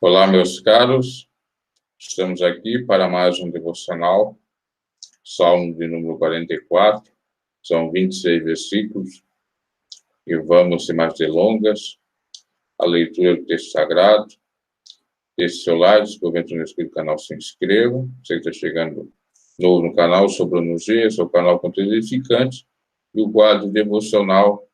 Olá, meus caros, estamos aqui para mais um devocional, Salmo de número 44, são 26 versículos, e vamos, sem mais delongas, a leitura do texto sagrado. Deixe seu like, se porventura não é inscrito no canal, se inscreva. Você que está chegando novo no canal, sou Bruno G, seu canal Conteúdo Edificante, e o quadro devocional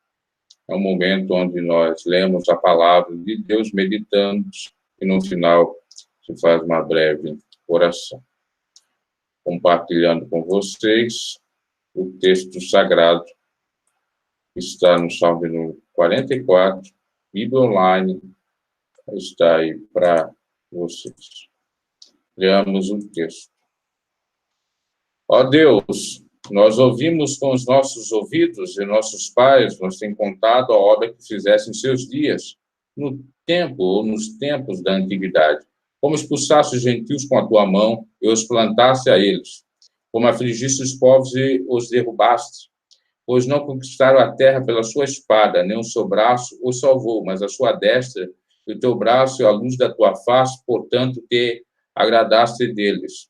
é um momento onde nós lemos a palavra de Deus, meditamos, e no final se faz uma breve oração. Compartilhando com vocês o texto sagrado que está no Salmo número 44, Bíblia Online, está aí para vocês. Leamos o texto. Ó Deus, nós ouvimos com os nossos ouvidos e nossos pais nos têm contado a obra que fizeste em seus dias, no tempo ou nos tempos da antiguidade. Como expulsaste os gentios com a tua mão e os plantaste a eles. Como afligiste os povos e os derrubaste. Pois não conquistaram a terra pela sua espada, nem o seu braço os salvou, mas a sua destra e o teu braço e a luz da tua face, portanto, te agradaste deles.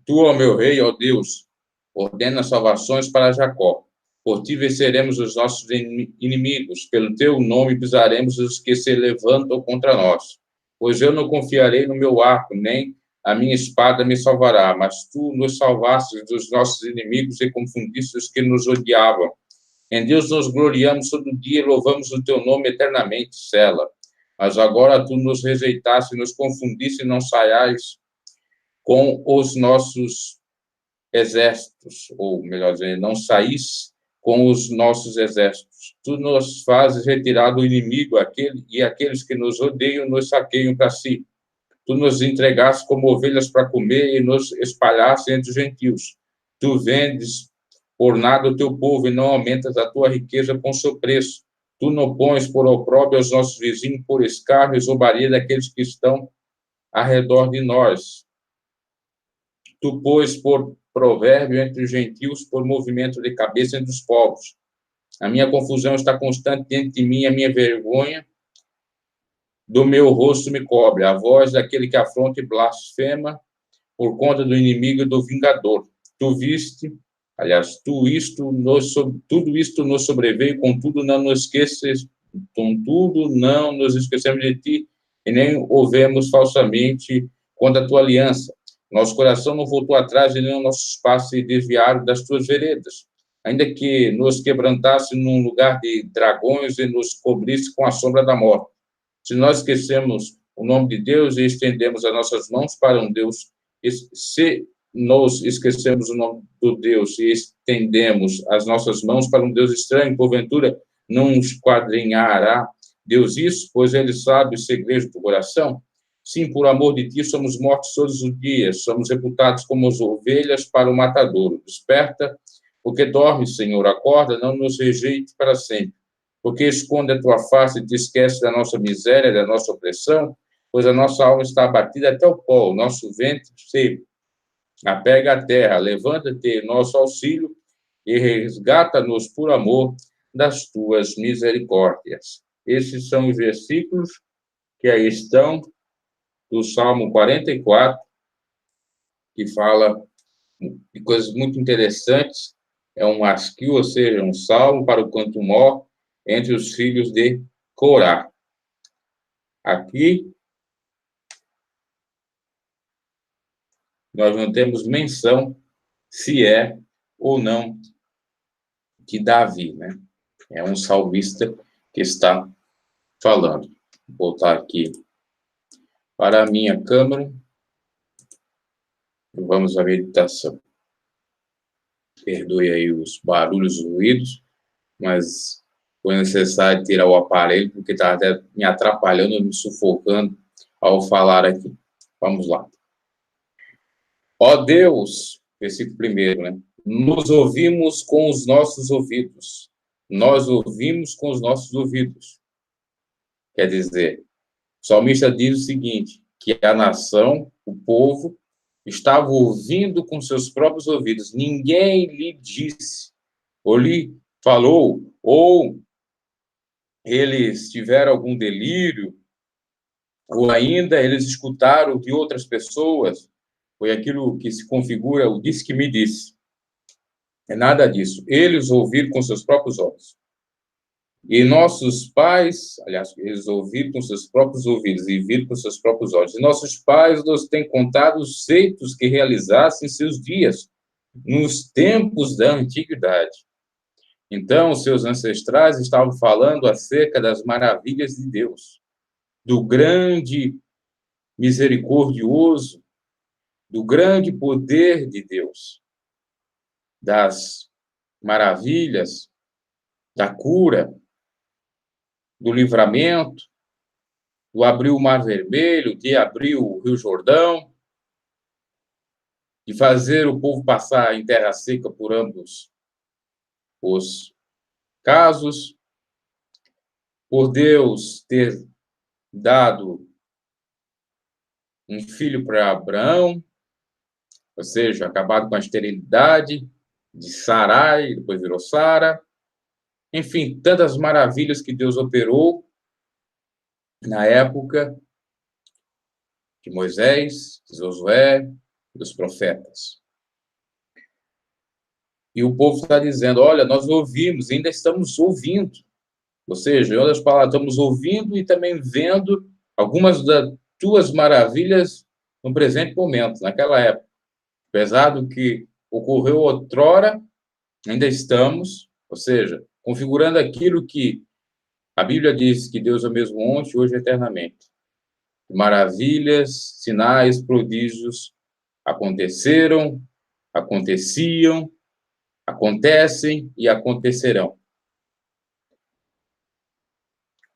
Tu, ó meu rei, ó Deus, ordena salvações para Jacó. Por ti venceremos os nossos inimigos, pelo teu nome pisaremos os que se levantam contra nós. Pois eu não confiarei no meu arco, nem a minha espada me salvará, mas tu nos salvaste dos nossos inimigos e confundiste os que nos odiavam. Em Deus nos gloriamos todo dia e louvamos o teu nome eternamente, Sela. Mas agora tu nos rejeitaste, nos confundiste e não saias com os nossos exércitos, ou melhor dizendo, não saís com os nossos exércitos. Tu nos fazes retirar do inimigo e aqueles que nos odeiam nos saqueiam para si. Tu nos entregaste como ovelhas para comer e nos espalhaste entre os gentios. Tu vendes por nada o teu povo e não aumentas a tua riqueza com seu preço. Tu não pões por opróbrio aos nossos vizinhos, por escárnio e zombaria daqueles que estão ao redor de nós. Tu pôs por provérbio entre os gentios, por movimento de cabeça entre os povos. A minha confusão está constante diante de mim, a minha vergonha do meu rosto me cobre. A voz daquele que afronta e blasfema por conta do inimigo e do vingador. Tudo isto nos sobreveio, contudo não nos esquecemos de ti, e nem ouvemos falsamente contra a tua aliança. Nosso coração não voltou atrás e nem os nossos passos se desviaram das tuas veredas. Ainda que nos quebrantasse num lugar de dragões e nos cobrisse com a sombra da morte. Se nós esquecemos o nome de Deus e estendemos as nossas mãos para um Deus, se nós esquecemos o nome do Deus e estendemos as nossas mãos para um Deus estranho, porventura não esquadrinhará Deus isso, pois ele sabe os segredos do coração? Sim, por amor de ti, somos mortos todos os dias, somos reputados como as ovelhas para o matadouro. Desperta, porque dormes, Senhor, acorda, não nos rejeite para sempre. Porque esconde a tua face e te esquece da nossa miséria, da nossa opressão, pois a nossa alma está abatida até o pó, o nosso ventre se apega à terra. Levanta-te, nosso auxílio, e resgata-nos por amor das tuas misericórdias. Esses são os versículos que aí estão do Salmo 44, que fala de coisas muito interessantes. É um asquio, ou seja, um salmo para o canto mor entre os filhos de Corá. Aqui, nós não temos menção se é ou não de Davi, né? É um salmista que está falando. Vou voltar aqui para a minha câmera e vamos à meditação. Perdoe aí os barulhos, os ruídos, mas foi necessário tirar o aparelho porque estava até me atrapalhando, me sufocando ao falar aqui. Vamos lá. Ó Deus, versículo 1, né? Nos ouvimos com os nossos ouvidos. Nós ouvimos com os nossos ouvidos. Quer dizer, o salmista diz o seguinte, que a nação, o povo, estava ouvindo com seus próprios ouvidos. Ninguém lhe disse, ou lhe falou, ou eles tiveram algum delírio, ou ainda eles escutaram de outras pessoas, foi aquilo que se configura o disse que me disse. É nada disso. Eles ouviram com seus próprios olhos. E nossos pais, aliás, eles ouviram com seus próprios ouvidos e viram com seus próprios olhos. E nossos pais nos têm contado os feitos que realizassem em seus dias, nos tempos da antiguidade. Então, seus ancestrais estavam falando acerca das maravilhas de Deus, do grande misericordioso, do grande poder de Deus, das maravilhas, da cura, do livramento, do abrir o Mar Vermelho, de abrir o Rio Jordão, de fazer o povo passar em terra seca por ambos os casos, por Deus ter dado um filho para Abraão, ou seja, acabado com a esterilidade de Sarai, depois virou Sara. Enfim, tantas maravilhas que Deus operou na época de Moisés, de Josué, dos profetas. E o povo está dizendo, olha, nós ouvimos, ainda estamos ouvindo. Ou seja, em outras palavras, estamos ouvindo e também vendo algumas das tuas maravilhas no presente momento, naquela época. Apesar do que ocorreu outrora, ainda estamos, ou seja, configurando aquilo que a Bíblia diz que Deus é o mesmo ontem, hoje e eternamente. Maravilhas, sinais, prodígios aconteceram, aconteciam, acontecem e acontecerão.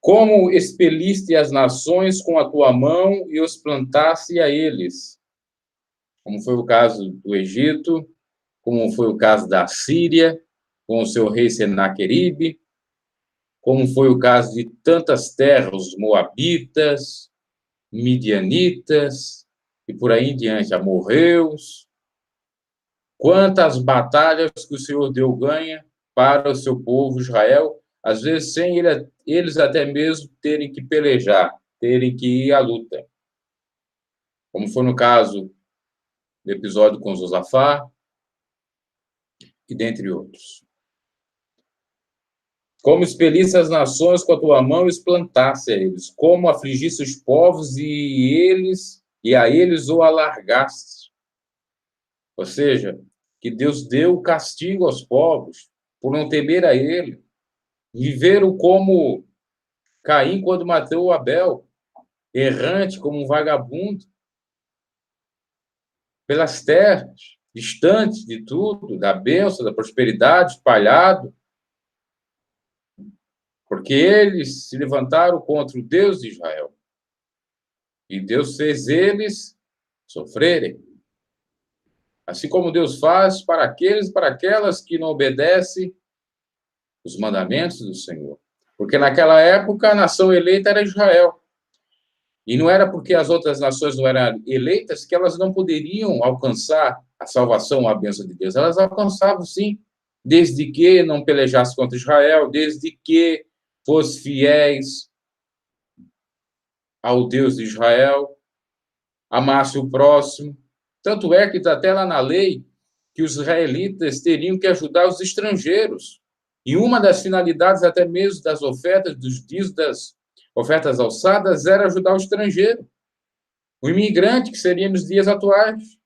Como expeliste as nações com a tua mão e os plantaste a eles, como foi o caso do Egito, como foi o caso da Síria, com o seu rei Senaqueribe, como foi o caso de tantas terras, os moabitas, midianitas, e por aí em diante, amorreus. Quantas batalhas que o Senhor deu ganha para o seu povo Israel, às vezes sem eles até mesmo terem que pelejar, terem que ir à luta. Como foi no caso do episódio com Josafá, e dentre outros. Como expelisse as nações com a tua mão e os plantasse a eles, como afligisse os povos e a eles o alargaste. Ou seja, que Deus deu castigo aos povos por não temer a ele. Viveram como Caim quando matou Abel, errante como um vagabundo, pelas terras, distante de tudo, da bênção, da prosperidade, espalhado, porque eles se levantaram contra o Deus de Israel. E Deus fez eles sofrerem. Assim como Deus faz para aqueles e para aquelas que não obedecem os mandamentos do Senhor. Porque naquela época a nação eleita era Israel. E não era porque as outras nações não eram eleitas que elas não poderiam alcançar a salvação, a bênção de Deus. Elas alcançavam, sim, desde que não pelejasse contra Israel, desde que fosse fiéis ao Deus de Israel, amasse o próximo. Tanto é que está até lá na lei que os israelitas teriam que ajudar os estrangeiros. E uma das finalidades, até mesmo das ofertas, dos dias das ofertas alçadas, era ajudar o estrangeiro, o imigrante, que seria nos dias atuais.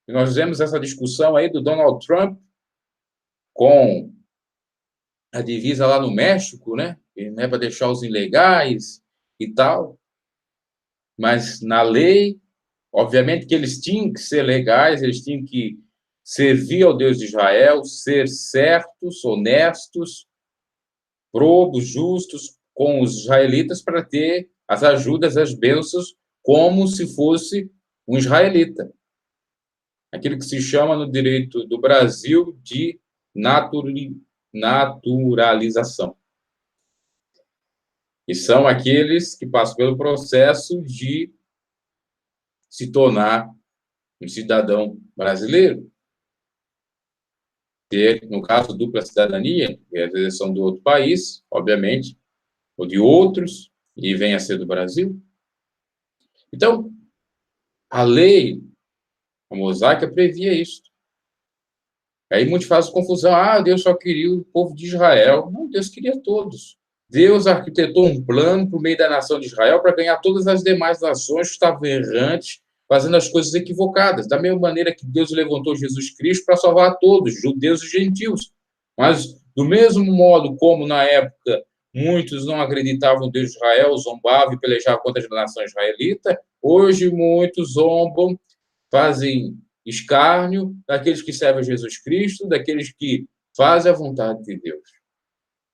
E nós vemos essa discussão aí do Donald Trump com a divisa lá no México, né? Para deixar os ilegais e tal. Mas na lei, obviamente que eles tinham que ser legais, eles tinham que servir ao Deus de Israel, ser certos, honestos, probos, justos com os israelitas para ter as ajudas, as bênçãos, como se fosse um israelita. Aquilo que se chama no direito do Brasil de naturalização. E são aqueles que passam pelo processo de se tornar um cidadão brasileiro. Ter, no caso, dupla cidadania, que às vezes são do outro país, obviamente, ou de outros, e vem a ser do Brasil. Então, a lei, a mosaica, previa isso. Aí muitos fazem confusão. Ah, Deus só queria o povo de Israel. Não, Deus queria todos. Deus arquitetou um plano por meio da nação de Israel para ganhar todas as demais nações que estavam errantes, fazendo as coisas equivocadas. Da mesma maneira que Deus levantou Jesus Cristo para salvar todos, judeus e gentios. Mas, do mesmo modo como na época muitos não acreditavam em Deus de Israel, zombavam e pelejavam contra a nação israelita, hoje muitos zombam, fazem escárnio daqueles que servem a Jesus Cristo, daqueles que fazem a vontade de Deus.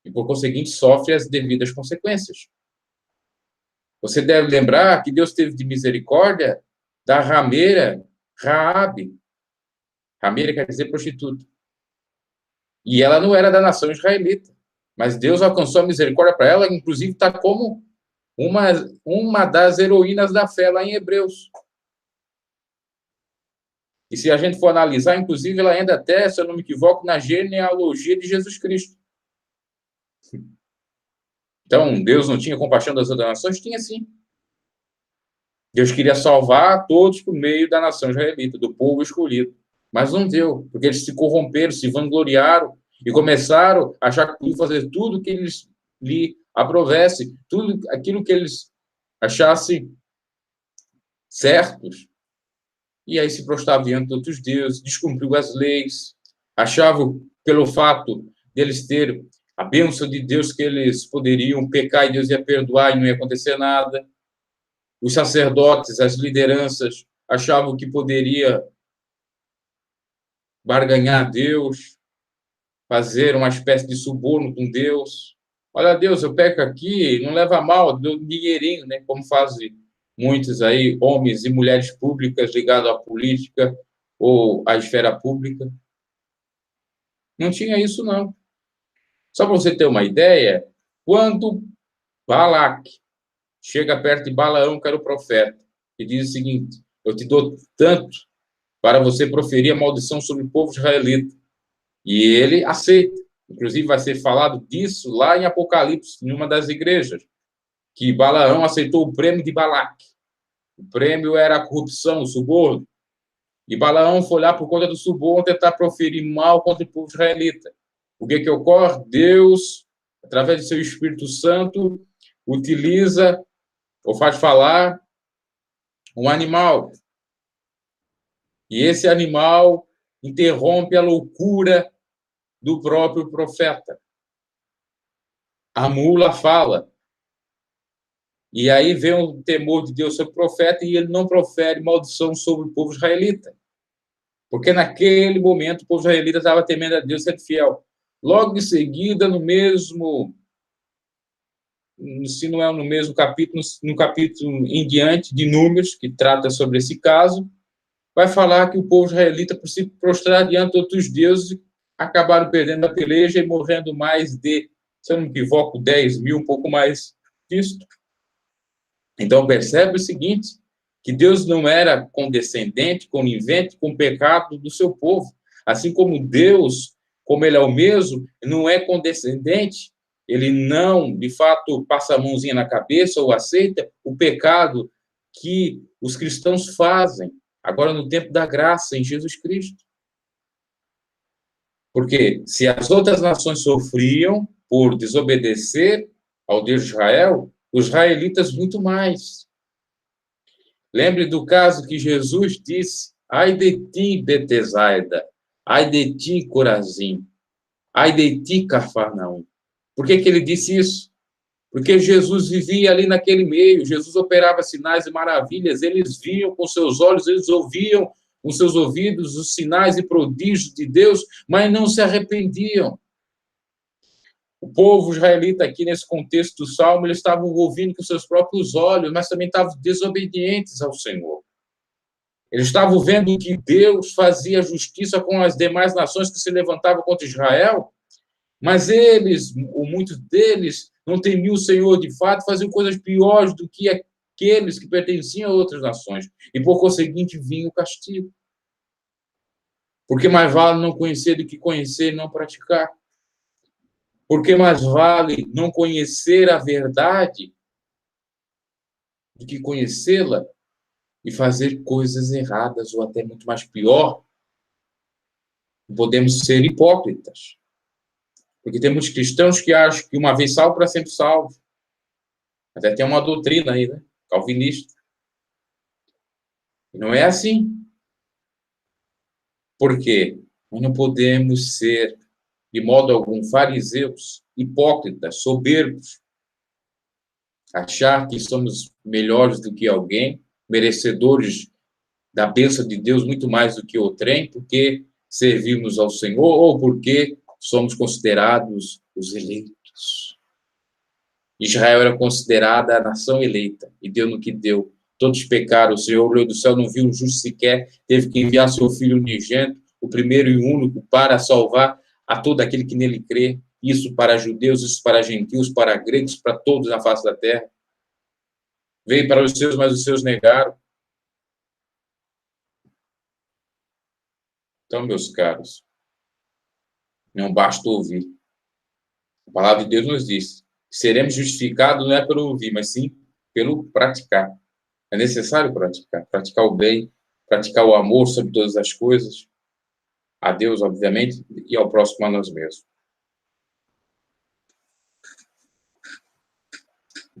E, por conseguinte, sofre as devidas consequências. Você deve lembrar que Deus teve de misericórdia da rameira Raabe. Rameira quer dizer prostituta. E ela não era da nação israelita. Mas Deus alcançou a misericórdia para ela, inclusive está como uma das heroínas da fé lá em Hebreus. E se a gente for analisar, inclusive, ela ainda até, se eu não me equivoco, na genealogia de Jesus Cristo. Então, Deus não tinha compaixão das outras nações? Tinha sim. Deus queria salvar todos por meio da nação israelita, do povo escolhido. Mas não deu, porque eles se corromperam, se vangloriaram e começaram a achar que podiam fazer tudo que eles lhe aprovessem, tudo aquilo que eles achassem certos. E aí se prostrava diante de outros deuses, descumpriu as leis, achavam, pelo fato deles terem a bênção de Deus, que eles poderiam pecar e Deus ia perdoar e não ia acontecer nada. Os sacerdotes, as lideranças, achavam que poderia barganhar Deus, fazer uma espécie de suborno com Deus. Olha, Deus, eu peco aqui, não leva mal, dou dinheirinho, né? Como fazem muitos aí, homens e mulheres públicas ligados à política ou à esfera pública. Não tinha isso, não. Só para você ter uma ideia, quando Balaque chega perto de Balaão, que era o profeta, e diz o seguinte: eu te dou tanto para você proferir a maldição sobre o povo israelita. E ele aceita. Inclusive, vai ser falado disso lá em Apocalipse, em uma das igrejas, que Balaão aceitou o prêmio de Balaque. O prêmio era a corrupção, o suborno. E Balaão foi lá por conta do suborno tentar proferir mal contra o povo israelita. O que ocorre? Deus, através do seu Espírito Santo, utiliza ou faz falar um animal. E esse animal interrompe a loucura do próprio profeta. A mula fala. E aí vem o temor de Deus sobre o profeta e ele não profere maldição sobre o povo israelita. Porque naquele momento o povo israelita estava temendo a Deus, sendo fiel. Logo em seguida, no mesmo, se não é no mesmo capítulo, no capítulo em diante de Números, que trata sobre esse caso, vai falar que o povo israelita, por se prostrar diante de outros deuses, acabaram perdendo a peleja e morrendo mais de, se eu não me equivoco, 10 mil, um pouco mais disso. Então, percebe o seguinte, que Deus não era condescendente, conivente com o pecado do seu povo. Assim como Deus, como ele é o mesmo, não é condescendente, ele não, de fato, passa a mãozinha na cabeça ou aceita o pecado que os cristãos fazem, agora no tempo da graça, em Jesus Cristo. Porque se as outras nações sofriam por desobedecer ao Deus de Israel, os israelitas muito mais. Lembre do caso que Jesus disse: ai de ti, Betsaida, ai de ti, Corazim, ai de ti, Cafarnaum. Por que ele disse isso? Porque Jesus vivia ali naquele meio, Jesus operava sinais e maravilhas, eles viam com seus olhos, eles ouviam com seus ouvidos os sinais e prodígios de Deus, mas não se arrependiam. O povo israelita aqui, nesse contexto do Salmo, eles estavam ouvindo com seus próprios olhos, mas também estavam desobedientes ao Senhor. Eles estavam vendo que Deus fazia justiça com as demais nações que se levantavam contra Israel, mas eles, ou muitos deles, não temiam o Senhor de fato, faziam coisas piores do que aqueles que pertenciam a outras nações. E, por conseguinte, vinha o castigo. Porque mais vale não conhecer do que conhecer e não praticar. Porque mais vale não conhecer a verdade do que conhecê-la e fazer coisas erradas, ou até muito mais pior, podemos ser hipócritas. Porque tem muitos cristãos que acham que uma vez salvo, para sempre salvo. Até tem uma doutrina aí, né? Calvinista. E não é assim. Por quê? Nós não podemos ser, de modo algum, fariseus, hipócritas, soberbos, achar que somos melhores do que alguém, merecedores da bênção de Deus muito mais do que outrem, porque servimos ao Senhor ou porque somos considerados os eleitos. Israel era considerada a nação eleita e deu no que deu. Todos pecaram, o Senhor olhou do céu, não viu um justo sequer, teve que enviar seu Filho unigênito, o primeiro e único, para salvar a todo aquele que nele crê. Isso para judeus, isso para gentios, para gregos, para todos na face da terra. Veio para os seus, mas os seus negaram. Então, meus caros, não basta ouvir. A palavra de Deus nos diz que seremos justificados não é pelo ouvir, mas sim pelo praticar. É necessário praticar o bem, praticar o amor sobre todas as coisas, a Deus, obviamente, e ao próximo a nós mesmos.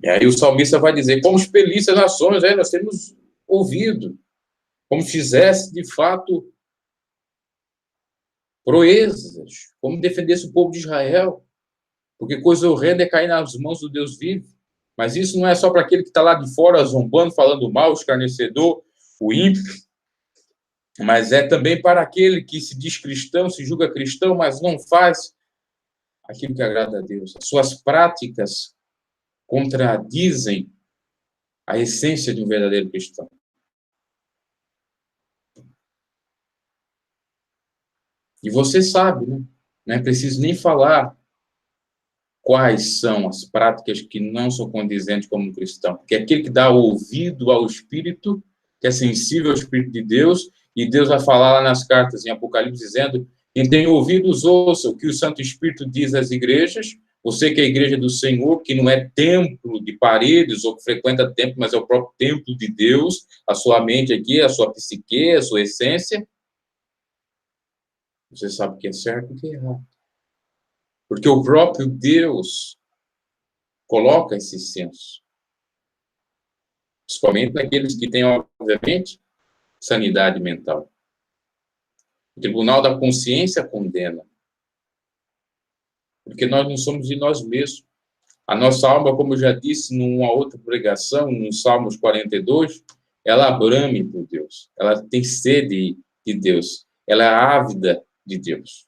E aí o salmista vai dizer, como expelisse as nações, nós temos ouvido, como fizesse, de fato, proezas, como defendesse o povo de Israel, porque coisa horrenda é cair nas mãos do Deus vivo. Mas isso não é só para aquele que está lá de fora zombando, falando mal, o escarnecedor, o ímpio, mas é também para aquele que se diz cristão, se julga cristão, mas não faz aquilo que agrada a Deus. As suas práticas contradizem a essência de um verdadeiro cristão. E você sabe, né? Não é preciso nem falar quais são as práticas que não são condizentes como um cristão. Porque aquele que dá ouvido ao Espírito, que é sensível ao Espírito de Deus, e Deus vai falar lá nas cartas, em Apocalipse, dizendo, quem tem ouvidos, ouça o que o Santo Espírito diz às igrejas. Você que é a igreja do Senhor, que não é templo de paredes, ou que frequenta templo, mas é o próprio templo de Deus, a sua mente aqui, a sua psique, a sua essência. Você sabe o que é certo e o que é errado. Porque o próprio Deus coloca esse senso. Principalmente naqueles que têm, obviamente, sanidade mental. O Tribunal da Consciência condena. Porque nós não somos de nós mesmos. A nossa alma, como eu já disse numa outra pregação, no Salmos 42, ela brame por Deus. Ela tem sede de Deus. Ela é ávida de Deus.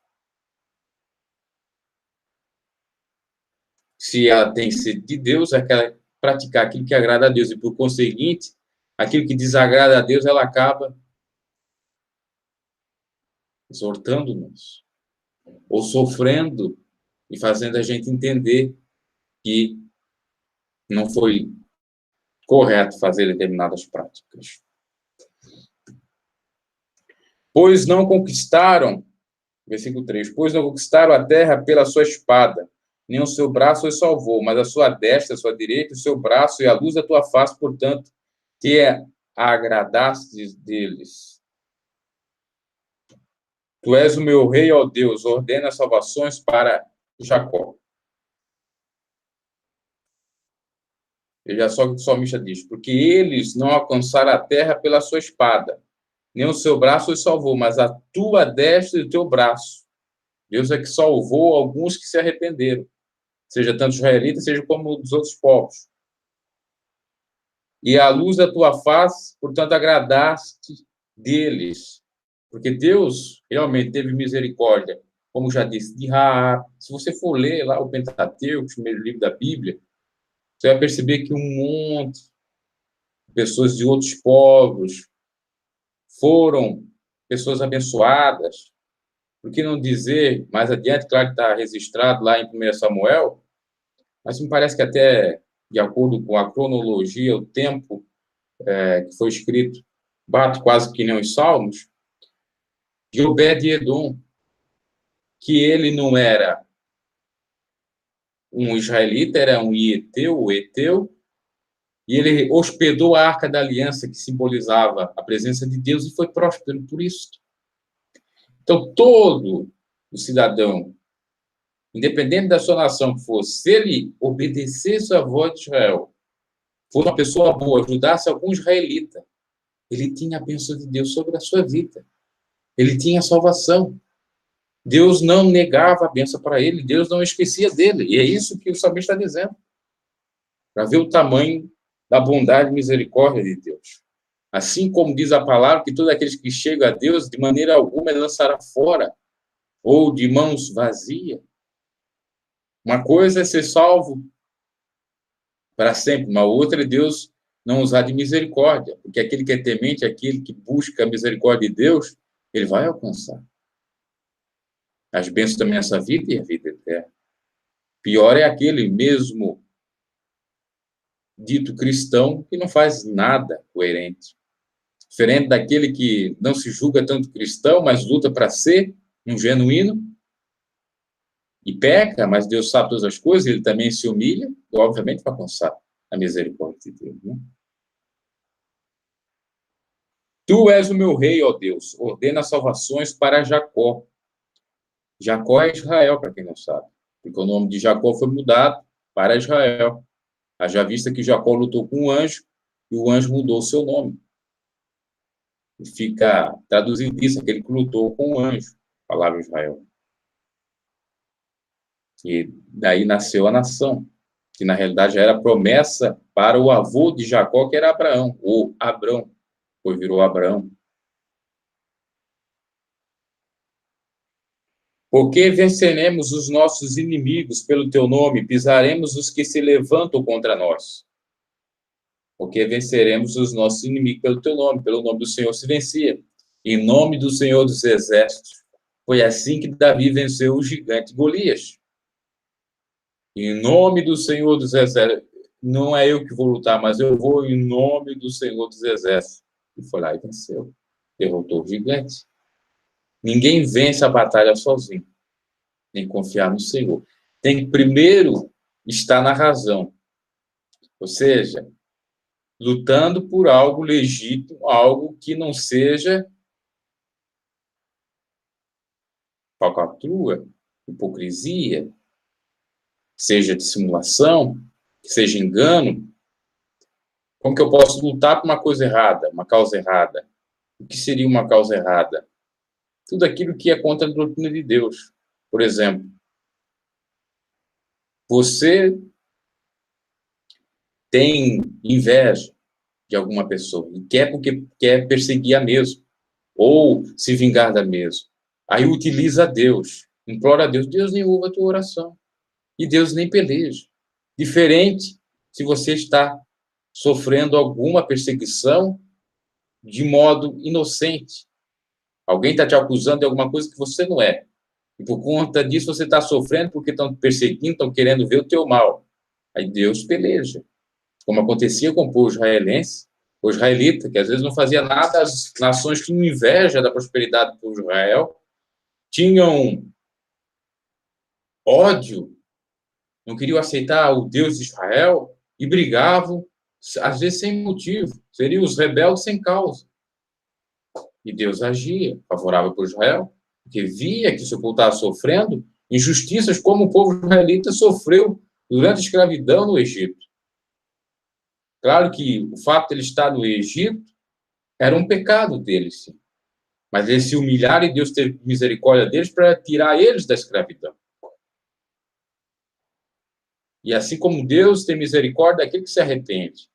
Se ela tem sede de Deus, é que ela praticar aquilo que agrada a Deus. E, por conseguinte, aquilo que desagrada a Deus, ela acaba exortando-nos, ou sofrendo e fazendo a gente entender que não foi correto fazer determinadas práticas. Pois não conquistaram, versículo 3, pois não conquistaram a terra pela sua espada, nem o seu braço os salvou, mas a sua destra, a sua direita, o seu braço e a luz da tua face, portanto, te agradaste deles. Tu és o meu rei, ó Deus, ordena salvações para Jacó. Veja só o que o salmista diz, porque eles não alcançaram a terra pela sua espada, nem o seu braço os salvou, mas a tua destra e o teu braço. Deus é que salvou alguns que se arrependeram, seja tanto israelitas, seja como dos outros povos. E a luz da tua face, portanto, agradaste deles. Porque Deus realmente teve misericórdia, como já disse, de Raab. Se você for ler lá o Pentateuco, o primeiro livro da Bíblia, você vai perceber que um monte de pessoas de outros povos foram pessoas abençoadas. Por que não dizer, mais adiante, claro que está registrado lá em 1 Samuel, mas me parece que até, de acordo com a cronologia, o tempo que foi escrito, bate quase que nem os Salmos, de Obed-Edom, que ele não era um israelita, era um ieteu, o eteu, E ele hospedou a Arca da Aliança, que simbolizava a presença de Deus, e foi próspero por isso. Então, todo o cidadão, independente da sua nação que fosse, se ele obedecesse à voz de Israel, fosse uma pessoa boa, ajudasse algum israelita, ele tinha a bênção de Deus sobre a sua vida. Ele tinha a salvação. Deus não negava a bênção para ele, Deus não esquecia dele. E é isso que o salmista está dizendo. Para ver o tamanho da bondade e misericórdia de Deus. Assim como diz a palavra, que todos aqueles que chegam a Deus, de maneira alguma, ele lançará fora, ou de mãos vazias. Uma coisa é ser salvo para sempre, uma outra é Deus não usar de misericórdia, porque aquele que é temente, aquele que busca a misericórdia de Deus, ele vai alcançar as bênçãos também nessa vida e a vida eterna. Pior é aquele mesmo dito cristão que não faz nada coerente. Diferente daquele que não se julga tanto cristão, mas luta para ser um genuíno e peca, mas Deus sabe todas as coisas, ele também se humilha, obviamente vai alcançar a misericórdia de Deus. Né? Tu és o meu rei, ó Deus, ordena salvações para Jacó. Jacó é Israel, para quem não sabe, porque o nome de Jacó foi mudado para Israel. Haja vista que Jacó lutou com um anjo e o anjo mudou o seu nome. E fica traduzido isso, aquele que lutou com o anjo, a palavra Israel. E daí nasceu a nação, que na realidade já era promessa para o avô de Jacó, que era Abraão, ou Abrão, depois virou Abraão. Porque venceremos os nossos inimigos pelo teu nome, pisaremos os que se levantam contra nós. Porque venceremos os nossos inimigos pelo teu nome, pelo nome do Senhor se vencia. Em nome do Senhor dos Exércitos. Foi assim que Davi venceu o gigante Golias. Em nome do Senhor dos Exércitos. Não é eu que vou lutar, mas eu vou em nome do Senhor dos Exércitos. E foi lá e venceu. Derrotou o gigante. Ninguém vence a batalha sozinho. Tem que confiar no Senhor. Tem que primeiro estar na razão. Ou seja, lutando por algo legítimo, algo que não seja falcatrua, hipocrisia, seja dissimulação, seja engano. Como que eu posso lutar por uma coisa errada, uma causa errada? O que seria uma causa errada? Tudo aquilo que é contra a doutrina de Deus. Por exemplo, você tem inveja de alguma pessoa e quer porque quer perseguir a mesma, ou se vingar da mesma. Aí utiliza a Deus, implora a Deus, Deus nem ouve a tua oração. E Deus nem peleja. Diferente se você está sofrendo alguma perseguição de modo inocente. Alguém está te acusando de alguma coisa que você não é. E por conta disso você está sofrendo porque estão te perseguindo, estão querendo ver o teu mal. Aí Deus peleja. Como acontecia com o povo israelense, o israelita, que às vezes não fazia nada, as nações que tinham inveja da prosperidade do povo de Israel, tinham ódio, não queriam aceitar o Deus de Israel e brigavam, às vezes sem motivo, seriam os rebeldes sem causa. E Deus agia, favorável para Israel, porque via que seu povo estava sofrendo injustiças como o povo israelita sofreu durante a escravidão no Egito. Claro que o fato de ele estar no Egito era um pecado deles, sim. Mas eles se humilharam e Deus teve misericórdia deles para tirar eles da escravidão. E assim como Deus tem misericórdia daquele que se arrepende,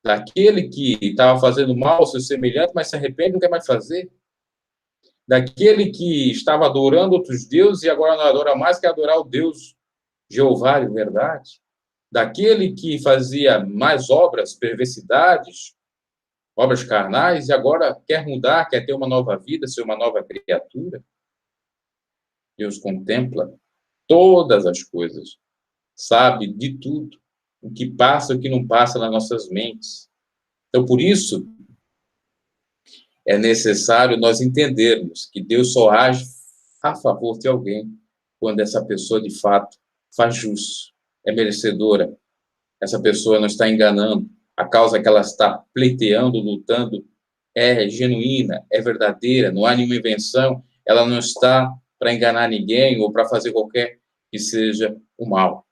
daquele que estava fazendo mal ao seu semelhante, mas se arrepende e não quer mais fazer, daquele que estava adorando outros deuses e agora não adora mais, quer adorar o Deus Jeová de verdade, daquele que fazia mais obras, perversidades, obras carnais, e agora quer mudar, quer ter uma nova vida, ser uma nova criatura. Deus contempla todas as coisas, sabe de tudo, o que passa e o que não passa nas nossas mentes. Então, por isso, é necessário nós entendermos que Deus só age a favor de alguém quando essa pessoa, de fato, faz jus, é merecedora. Essa pessoa não está enganando, a causa que ela está pleiteando, lutando, é genuína, é verdadeira, não há nenhuma invenção, ela não está para enganar ninguém ou para fazer qualquer que seja o mal.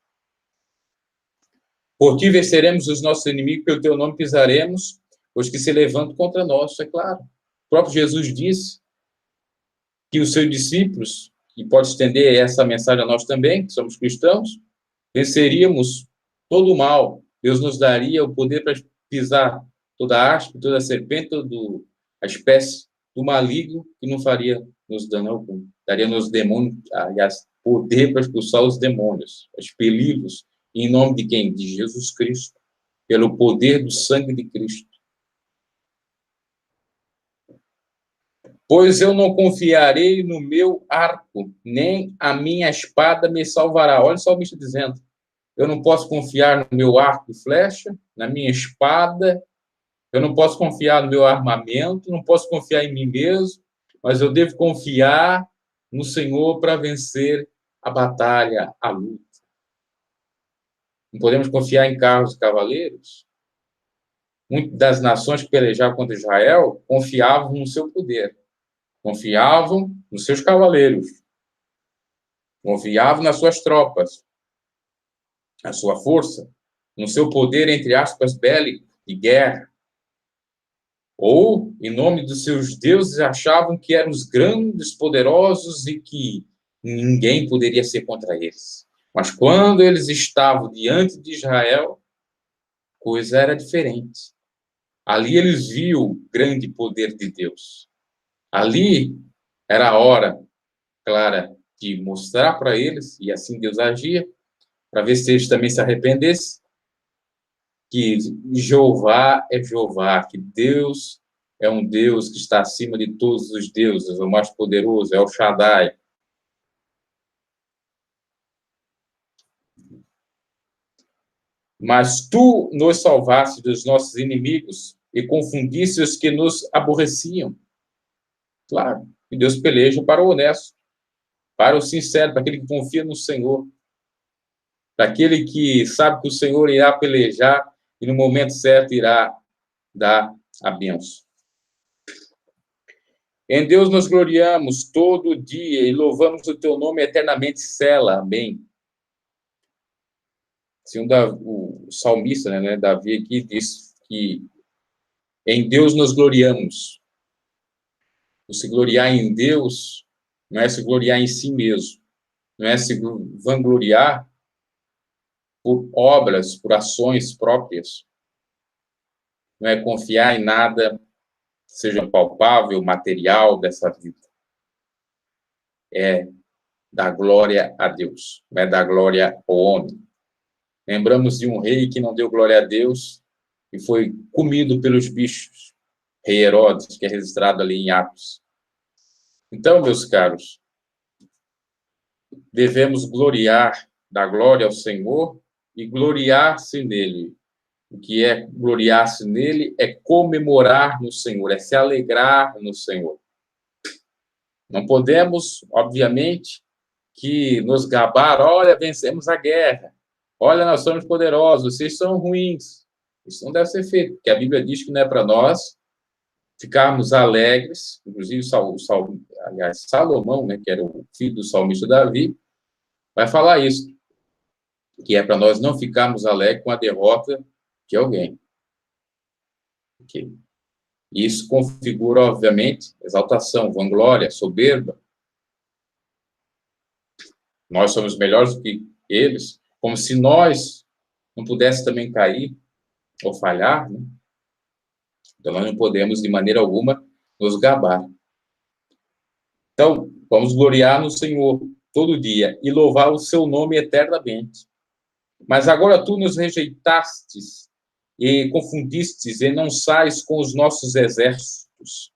Por ti venceremos os nossos inimigos, pelo teu nome pisaremos os que se levantam contra nós, é claro. O próprio Jesus disse que os seus discípulos, e pode estender essa mensagem a nós também, que somos cristãos, venceríamos todo o mal. Deus nos daria o poder para pisar toda a aspa, toda a serpente, toda a espécie do maligno que não faria nos dano algum. Daria nos demônios, aliás, poder para expulsar os demônios, expeli-los, em nome de quem? De Jesus Cristo, pelo poder do sangue de Cristo. Pois eu não confiarei no meu arco, nem a minha espada me salvará. Olha só o bicho dizendo. Eu não posso confiar no meu arco e flecha, na minha espada, eu não posso confiar no meu armamento, não posso confiar em mim mesmo, mas eu devo confiar no Senhor para vencer a batalha, a luta. Não podemos confiar em carros e cavaleiros. Muitas das nações que pelejavam contra Israel confiavam no seu poder, confiavam nos seus cavaleiros, confiavam nas suas tropas, na sua força, no seu poder, entre aspas, bélico, de guerra. Ou, em nome dos seus deuses, achavam que eram os grandes, poderosos e que ninguém poderia ser contra eles. Mas quando eles estavam diante de Israel, a coisa era diferente. Ali eles viam o grande poder de Deus. Ali era a hora, clara, de mostrar para eles, e assim Deus agia, para ver se eles também se arrependessem, que Jeová é Jeová, que Deus é um Deus que está acima de todos os deuses, o mais poderoso, é o Shaddai. Mas tu nos salvaste dos nossos inimigos e confundiste os que nos aborreciam. Claro, que Deus peleja para o honesto, para o sincero, para aquele que confia no Senhor, para aquele que sabe que o Senhor irá pelejar e no momento certo irá dar a bênção. Em Deus nos gloriamos todo dia e louvamos o teu nome eternamente, Sela. Amém. O salmista, né, Davi aqui diz que em Deus nos gloriamos. O se gloriar em Deus não é se gloriar em si mesmo, não é se vangloriar por obras, por ações próprias, não é confiar em nada, seja palpável, material dessa vida. É dar glória a Deus, não é dar glória ao homem. Lembramos de um rei que não deu glória a Deus e foi comido pelos bichos, rei Herodes, que é registrado ali em Atos. Então, meus caros, devemos gloriar, dar glória ao Senhor e gloriar-se nele. O que é gloriar-se nele é comemorar no Senhor, é se alegrar no Senhor. Não podemos, obviamente, que nos gabar, olha, vencemos a guerra, olha, nós somos poderosos, vocês são ruins. Isso não deve ser feito, porque a Bíblia diz que não é para nós ficarmos alegres, inclusive Salomão, né, que era o filho do salmista Davi, vai falar isso, que é para nós não ficarmos alegres com a derrota de alguém. Okay. Isso configura, obviamente, exaltação, vanglória, soberba. Nós somos melhores do que eles, como se nós não pudéssemos também cair ou falhar, né? Então, nós não podemos, de maneira alguma, nos gabar. Então, vamos gloriar no Senhor todo dia e louvar o seu nome eternamente. Mas agora tu nos rejeitastes e confundistes e não sais com os nossos exércitos.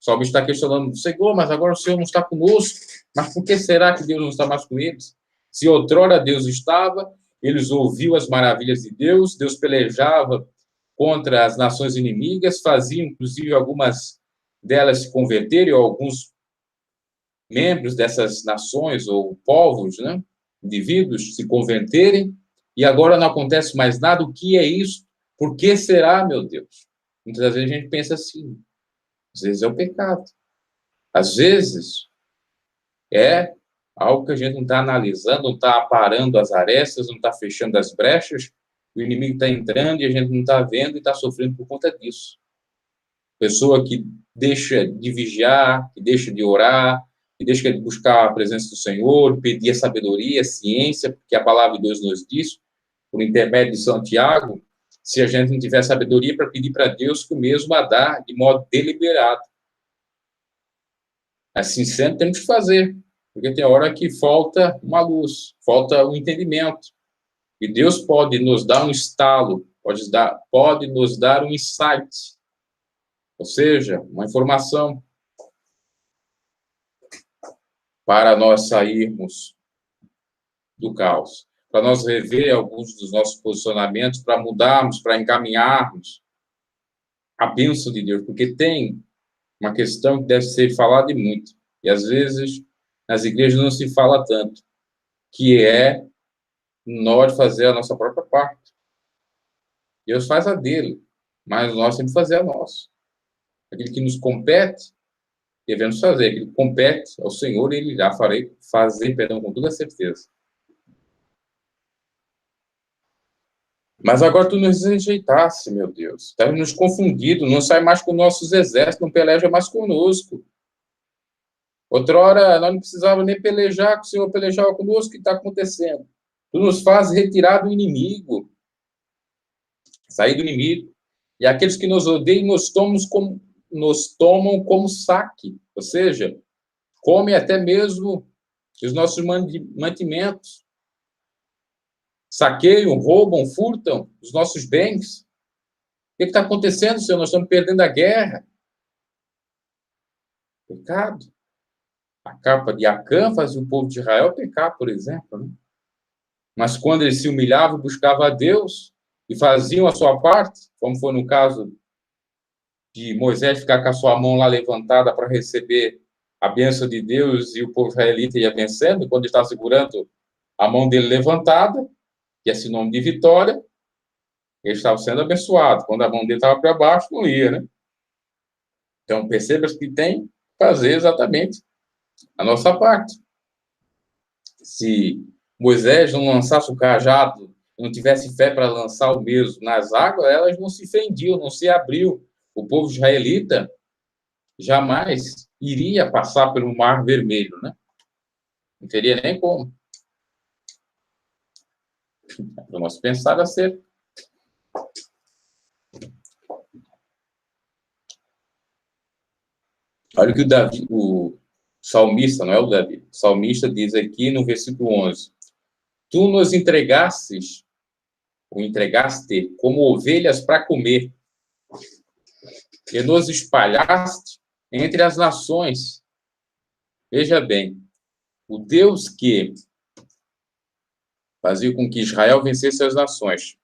O salmista está questionando, Senhor, mas agora o Senhor não está conosco. Mas por que será que Deus não está mais com eles? Se outrora Deus estava, eles ouviam as maravilhas de Deus, Deus pelejava contra as nações inimigas, fazia, inclusive, algumas delas se converterem, ou alguns membros dessas nações, ou povos, né, indivíduos, se converterem, e agora não acontece mais nada. O que é isso? Por que será, meu Deus? Muitas vezes a gente pensa assim. Às vezes é o pecado. Às vezes é algo que a gente não está analisando, não está aparando as arestas, não está fechando as brechas, o inimigo está entrando e a gente não está vendo e está sofrendo por conta disso. Pessoa que deixa de vigiar, que deixa de orar, que deixa de buscar a presença do Senhor, pedir a sabedoria, a ciência, porque a palavra de Deus nos diz, por intermédio de Santiago, se a gente não tiver sabedoria para pedir para Deus que o mesmo a dar de modo deliberado. Assim sendo, temos que fazer, porque tem hora que falta uma luz, falta um entendimento. E Deus pode nos dar um estalo, pode nos dar um insight, ou seja, uma informação para nós sairmos do caos, para nós rever alguns dos nossos posicionamentos, para mudarmos, para encaminharmos a bênção de Deus, porque tem uma questão que deve ser falada e muito, e às vezes nas igrejas não se fala tanto, que é nós fazer a nossa própria parte. Deus faz a dele, mas nós temos que fazer a nossa. Aquilo que nos compete, devemos fazer. Aquilo que compete ao Senhor, ele irá fazer, perdão, com toda certeza. Mas agora tu nos rejeitasse, meu Deus. Está nos confundido, não sai mais com nossos exércitos, não peleja mais conosco. Outrora, nós não precisávamos nem pelejar, que o Senhor pelejava conosco, o que está acontecendo? Tu nos faz retirar do inimigo, sair do inimigo. E aqueles que nos odeiam nos tomam como saque, ou seja, comem até mesmo os nossos mantimentos, saqueiam, roubam, furtam os nossos bens. O que está acontecendo, Senhor? Nós estamos perdendo a guerra. Pecado. A capa de Acã fazia o povo de Israel pecar, por exemplo. Né? Mas quando eles se humilhavam e buscavam a Deus e faziam a sua parte, como foi no caso de Moisés ficar com a sua mão lá levantada para receber a bênção de Deus e o povo israelita ia vencendo, quando ele estava segurando a mão dele levantada, que é sinônimo de vitória, ele estava sendo abençoado. Quando a mão dele estava para baixo, não ia, né? Então, perceba que tem que fazer exatamente a nossa parte. Se Moisés não lançasse o cajado, não tivesse fé para lançar o mesmo nas águas, elas não se fendiam, não se abriu. O povo israelita jamais iria passar pelo Mar Vermelho, né? Não teria nem como. Vamos pensar a ser. Olha o que o salmista, não é o Davi, o salmista diz aqui no versículo 11: Tu nos entregastes, ou entregaste, como ovelhas para comer, e nos espalhaste entre as nações. Veja bem, o Deus que fazia com que Israel vencesse as nações,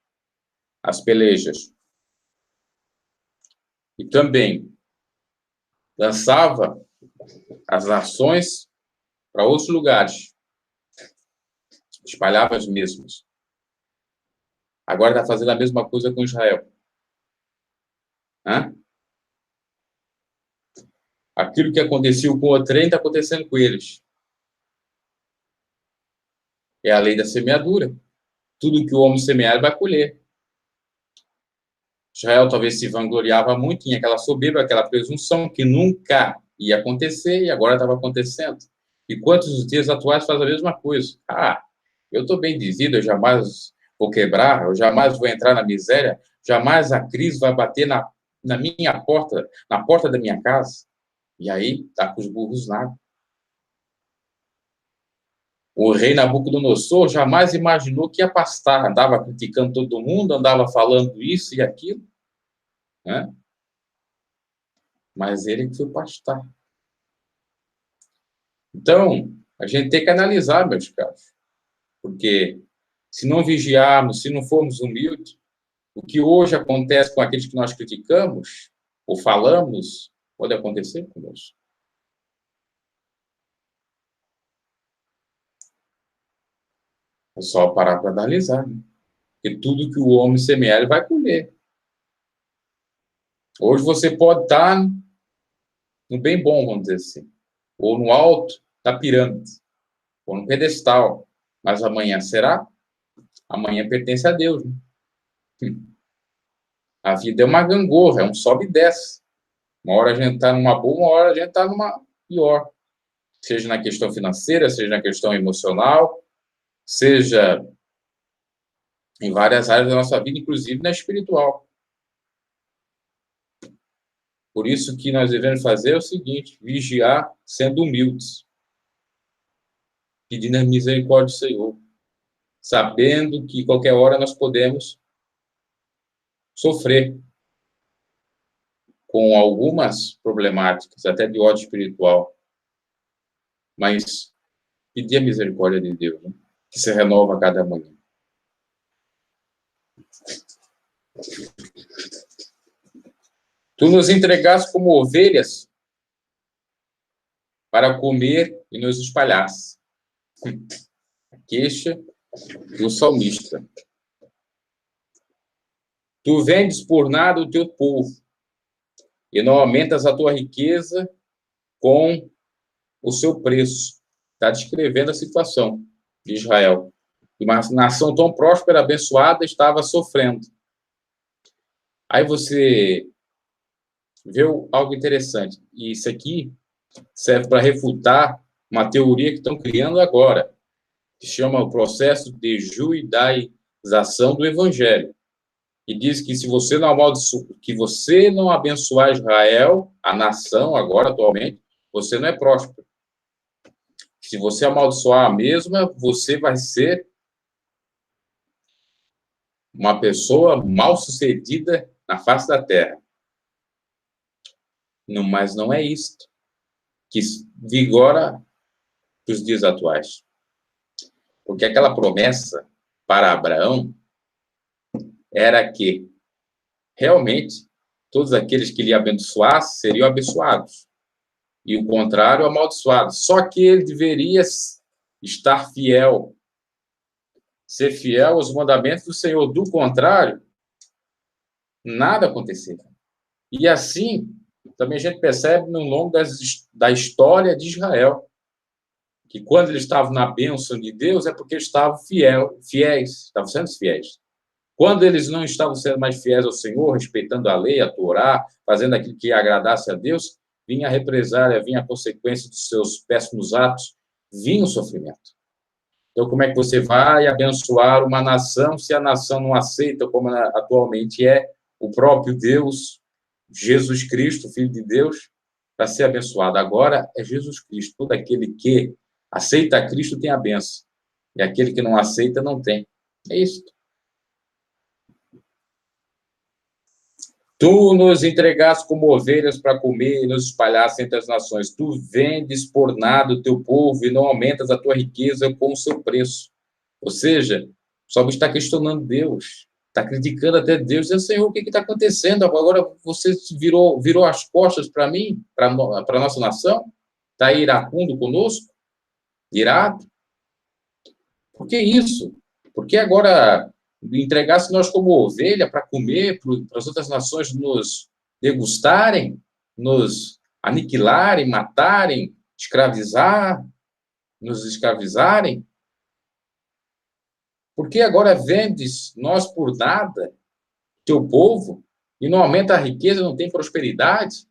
as pelejas, e também lançava as nações para outros lugares, espalhava as mesmas. Agora está fazendo a mesma coisa com Israel. Hã? Aquilo que aconteceu com o trem está acontecendo com eles. É a lei da semeadura. Tudo que o homem semear vai colher. Israel talvez se vangloriava muito em aquela soberba, aquela presunção que nunca ia acontecer e agora estava acontecendo. E quantos os dias atuais fazem a mesma coisa? Ah, eu estou bem dizido, eu jamais vou quebrar, eu jamais vou entrar na miséria, jamais a crise vai bater na minha porta, na porta da minha casa. E aí, tá com os burros na água. O rei Nabucodonosor jamais imaginou que ia pastar, andava criticando todo mundo, andava falando isso e aquilo, né? Mas ele que foi pastar. Então, a gente tem que analisar, meus caros, porque se não vigiarmos, se não formos humildes, o que hoje acontece com aqueles que nós criticamos ou falamos, pode acontecer conosco. É só parar para analisar, né? Porque tudo que o homem semear, ele vai colher. Hoje você pode estar no bem bom, vamos dizer assim, ou no alto da pirâmide, ou no pedestal, mas amanhã será? Amanhã pertence a Deus, né? A vida é uma gangorra, é um sobe e desce. Uma hora a gente está numa boa, uma hora a gente está numa pior. Seja na questão financeira, seja na questão emocional, seja em várias áreas da nossa vida, inclusive na espiritual. Por isso que nós devemos fazer o seguinte, vigiar sendo humildes, pedindo a misericórdia do Senhor, sabendo que qualquer hora nós podemos sofrer com algumas problemáticas, até de ordem espiritual, mas pedir a misericórdia de Deus, né? Que se renova a cada manhã. Tu nos entregaste como ovelhas para comer e nos espalhasse. A queixa do salmista. Tu vendes por nada o teu povo e não aumentas a tua riqueza com o seu preço. Está descrevendo a situação de Israel. Uma nação tão próspera, abençoada, estava sofrendo. Aí você vê algo interessante. E isso aqui serve para refutar uma teoria que estão criando agora, que chama o processo de judaízação do evangelho. E diz que se você não que você não abençoar Israel, a nação agora, atualmente, você não é próspero. Se você amaldiçoar a mesma, você vai ser uma pessoa mal-sucedida na face da terra. Não, mas não é isto que vigora os dias atuais. Porque aquela promessa para Abraão era que realmente todos aqueles que lhe abençoassem seriam abençoados. E o contrário, amaldiçoado. Só que ele deveria estar fiel, ser fiel aos mandamentos do Senhor. Do contrário, nada aconteceria. E assim, também a gente percebe no longo da história de Israel, que quando eles estavam na bênção de Deus, é porque estavam fiéis, estavam sendo fiéis. Quando eles não estavam sendo mais fiéis ao Senhor, respeitando a lei, a Torá, fazendo aquilo que agradasse a Deus, vinha a represália, vinha a consequência dos seus péssimos atos, vinha o sofrimento. Então, como é que você vai abençoar uma nação se a nação não aceita, como atualmente é, o próprio Deus, Jesus Cristo, Filho de Deus, para ser abençoado? Agora é Jesus Cristo. Todo aquele que aceita Cristo tem a benção. E aquele que não aceita não tem. É isso. Tu nos entregaste como ovelhas para comer e nos espalhaste entre as nações. Tu vendes por nada o teu povo e não aumentas a tua riqueza com o seu preço. Ou seja, o salmista está questionando Deus, está criticando até Deus, dizendo, Senhor, o que está acontecendo? Agora você virou as costas para mim, para a nossa nação? Está iracundo conosco? Irado? Por que isso? Porque agora entregasse nós como ovelha para comer, para as outras nações nos degustarem, nos aniquilarem, matarem, nos escravizarem? Por que agora vendes nós por nada, teu povo, e não aumenta a riqueza, não tem prosperidade?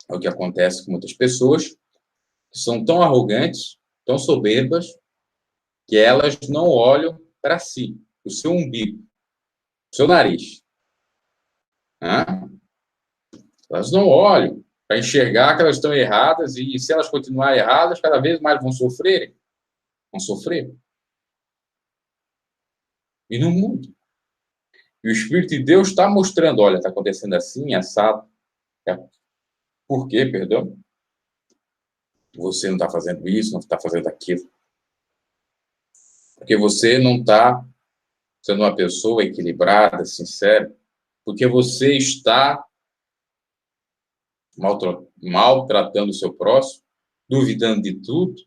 É o que acontece com muitas pessoas que são tão arrogantes, tão soberbas, que elas não olham para si, o seu umbigo, o seu nariz. Elas não olham para enxergar que elas estão erradas e, se elas continuarem erradas, cada vez mais vão sofrer. Vão sofrer. E no mundo. E o Espírito de Deus está mostrando, olha, está acontecendo assim, assado. Por quê, perdão? Você não está fazendo isso, não está fazendo aquilo. Porque você não está sendo uma pessoa equilibrada, sincera. Porque você está maltratando o seu próximo, duvidando de tudo,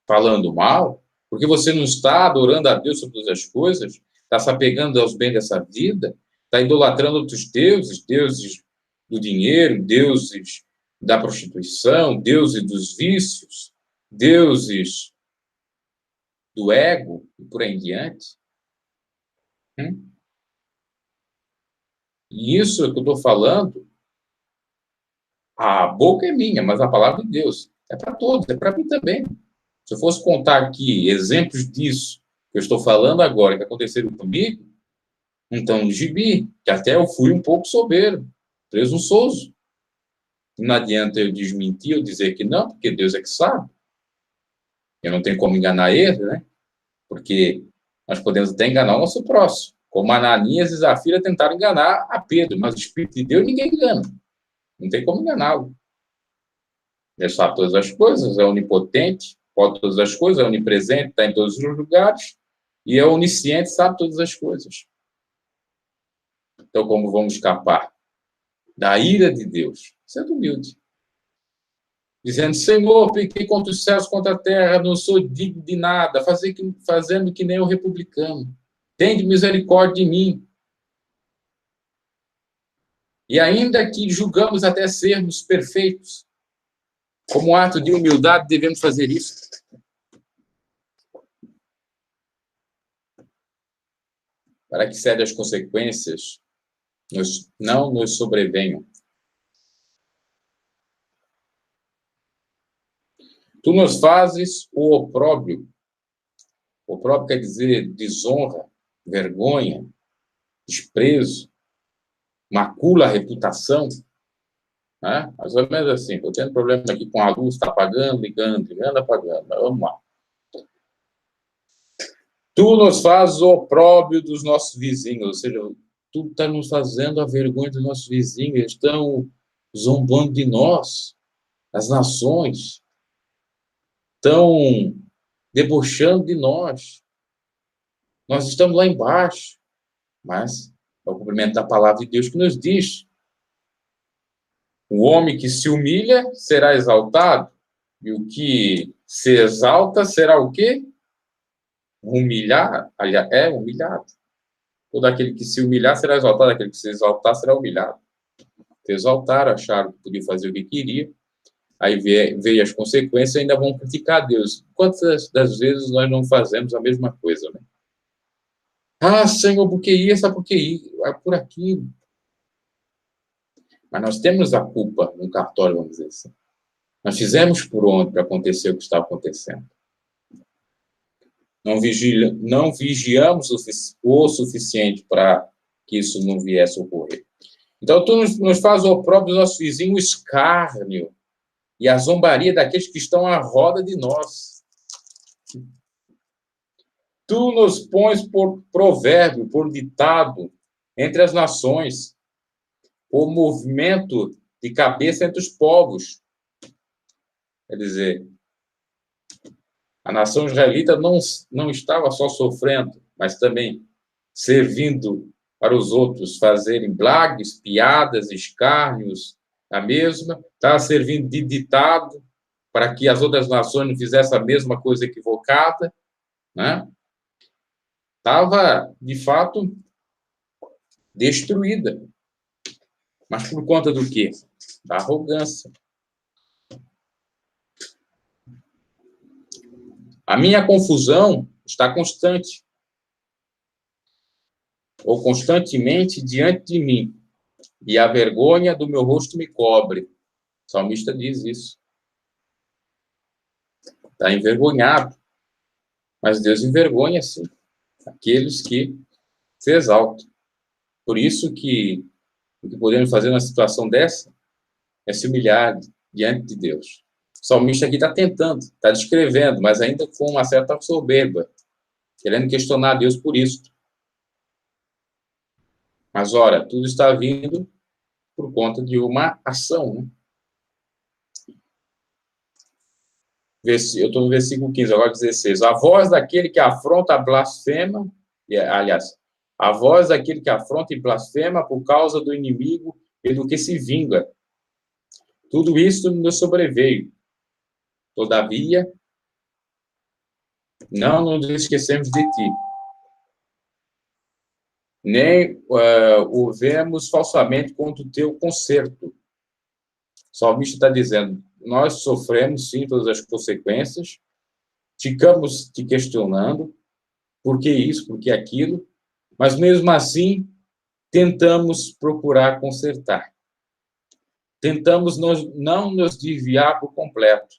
falando mal, Porque você não está adorando a Deus sobre todas as coisas, está se apegando aos bens dessa vida, está idolatrando outros deuses, deuses do dinheiro, deuses da prostituição, deuses dos vícios, deuses do ego, e por aí em diante. E isso que eu estou falando, a boca é minha, mas a palavra de Deus é para todos, é para mim também. Se eu fosse contar aqui exemplos disso que eu estou falando agora, que aconteceram comigo, então, no gibi, que até eu fui um pouco soberbo, presunçoso. Não adianta eu desmentir ou dizer que não, porque Deus é que sabe. Eu não tenho como enganar ele, né? Porque nós podemos até enganar o nosso próximo. Como Ananias e Zafira tentaram enganar a Pedro, mas o Espírito de Deus ninguém engana. Não tem como enganá-lo. Ele sabe todas as coisas, é onipotente, pode todas as coisas, é onipresente, está em todos os lugares, e é onisciente, sabe todas as coisas. Então, como vamos escapar da ira de Deus? Sendo humilde. Dizendo, Senhor, pequei contra os céus, contra a terra, não sou digno de nada, fazendo que nem o republicano. Tende misericórdia de mim. E ainda que julgamos até sermos perfeitos, como ato de humildade, devemos fazer isso. Para que sérias consequências não nos sobrevenham. Tu nos fazes o opróbrio. O opróbrio quer dizer desonra, vergonha, desprezo, macula a reputação. Né? Mais ou menos assim. Estou tendo problema aqui com a luz, está apagando, ligando, apagando. Mas vamos lá. Tu nos fazes o opróbrio dos nossos vizinhos, ou seja, tu está nos fazendo a vergonha dos nossos vizinhos, eles estão zombando de nós, as nações, estão debochando de nós. Nós estamos lá embaixo, mas é o cumprimento da palavra de Deus que nos diz: o homem que se humilha será exaltado, e o que se exalta será o quê? Humilhar, aliás, é humilhado. Todo aquele que se humilhar será exaltado, aquele que se exaltar será humilhado. Se exaltaram, acharam que podia fazer o que queria, aí veio as consequências e ainda vão criticar Deus. Quantas das vezes nós não fazemos a mesma coisa, né? Ah, Senhor, por que isso? Por que isso? Por aquilo. Mas nós temos a culpa no cartório, vamos dizer assim. Nós fizemos por onde para acontecer o que está acontecendo. Não vigiamos o suficiente para que isso não viesse a ocorrer. Então, tu nos faz o próprio nosso vizinho o escárnio e a zombaria daqueles que estão à roda de nós. Tu nos pões por provérbio, por ditado entre as nações, por movimento de cabeça entre os povos. Quer dizer, a nação israelita não estava só sofrendo, mas também servindo para os outros fazerem blagues, piadas, escárnios, a mesma, estava servindo de ditado para que as outras nações não fizessem a mesma coisa equivocada, né? Estava, de fato, destruída. Mas por conta do quê? Da arrogância. A minha confusão está constante, ou constantemente diante de mim, e a vergonha do meu rosto me cobre. O salmista diz isso. Está envergonhado. Mas Deus envergonha, sim, aqueles que se exaltam. Por isso que o que podemos fazer numa situação dessa é se humilhar diante de Deus. O salmista aqui está tentando, está descrevendo, mas ainda com uma certa soberba, querendo questionar Deus por isso. Mas, ora, tudo está vindo por conta de uma ação, né? Eu estou no versículo 15, agora 16. A voz daquele que afronta, blasfema, aliás, a voz daquele que afronta e blasfema por causa do inimigo e do que se vinga. Tudo isso nos sobreveio. Todavia, não nos esquecemos de ti, nem ouvemos falsamente contra o teu conserto. O salmista está dizendo, nós sofremos, sim, todas as consequências, ficamos te questionando, por que isso, por que aquilo, mas mesmo assim, tentamos procurar consertar. Tentamos não nos desviar por completo.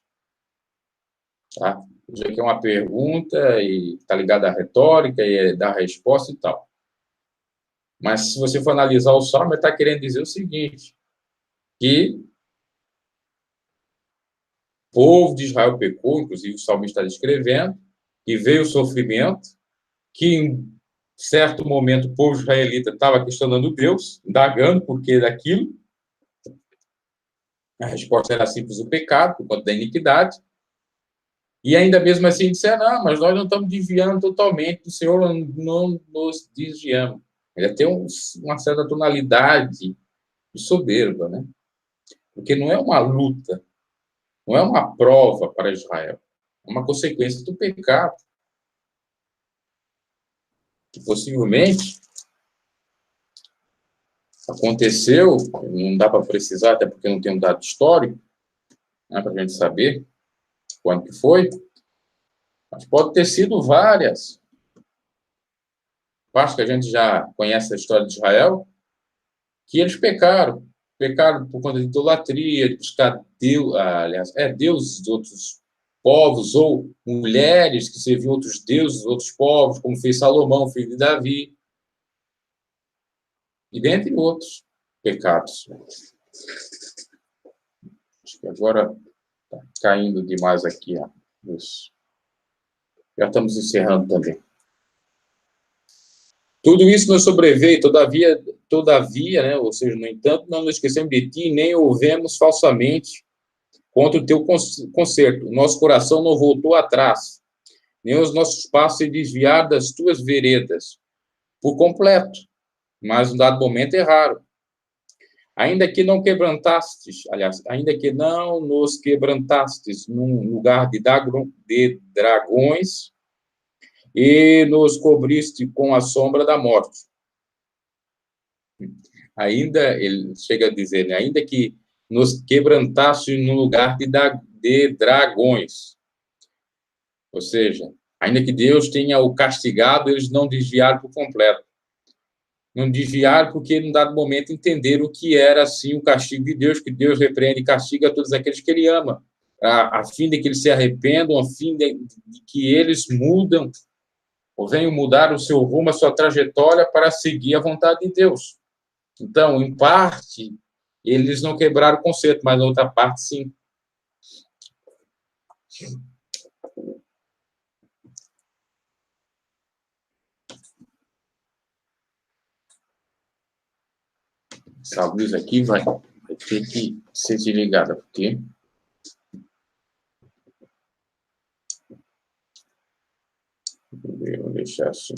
Tá? Isso aqui é uma pergunta e está ligada à retórica e é dar resposta e tal. Mas se você for analisar o Salmo, ele está querendo dizer o seguinte, que o povo de Israel pecou, inclusive o salmista está descrevendo, que veio o sofrimento, que em certo momento o povo israelita estava questionando Deus, indagando por que daquilo. A resposta era simples, o pecado, por conta da iniquidade. E ainda mesmo assim disseram, não, mas nós não estamos desviando totalmente do Senhor, não nos desviamos. Ele tem uma certa tonalidade de soberba, né? Porque não é uma luta, não é uma prova para Israel, é uma consequência do pecado. Que possivelmente aconteceu, não dá para precisar, até porque não tem um dado histórico, né, para a gente saber quando que foi, mas pode ter sido várias. Acho que a gente já conhece a história de Israel, que eles pecaram por conta de idolatria, de buscar deuses de outros povos, ou mulheres que serviam outros deuses, outros povos, como fez Salomão, filho de Davi, e dentre outros pecados. Acho que agora está caindo demais aqui. Ó. Isso. Já estamos encerrando também. Tudo isso nos sobreveio, todavia, né, ou seja, no entanto, não nos esquecemos de ti, nem ouvemos falsamente contra o teu conserto. O nosso coração não voltou atrás, nem os nossos passos se desviaram das tuas veredas, por completo, mas, num dado momento, erraram. Ainda que não nos quebrantastes num lugar de dragões e nos cobriste com a sombra da morte. Ainda, ele chega a dizer, né, ainda que nos quebrantaste num lugar de dragões. Ou seja, ainda que Deus tenha o castigado, eles não desviaram por completo. Não desviaram porque, num dado momento, entenderam o que era, assim, o castigo de Deus, que Deus repreende e castiga todos aqueles que Ele ama, a fim de que eles se arrependam, a fim de que eles mudam, ou venham mudar o seu rumo, a sua trajetória para seguir a vontade de Deus. Então, em parte, eles não quebraram o conceito, mas na outra parte, sim. Essa luz aqui vai ter que ser desligada, porque vou deixar assim.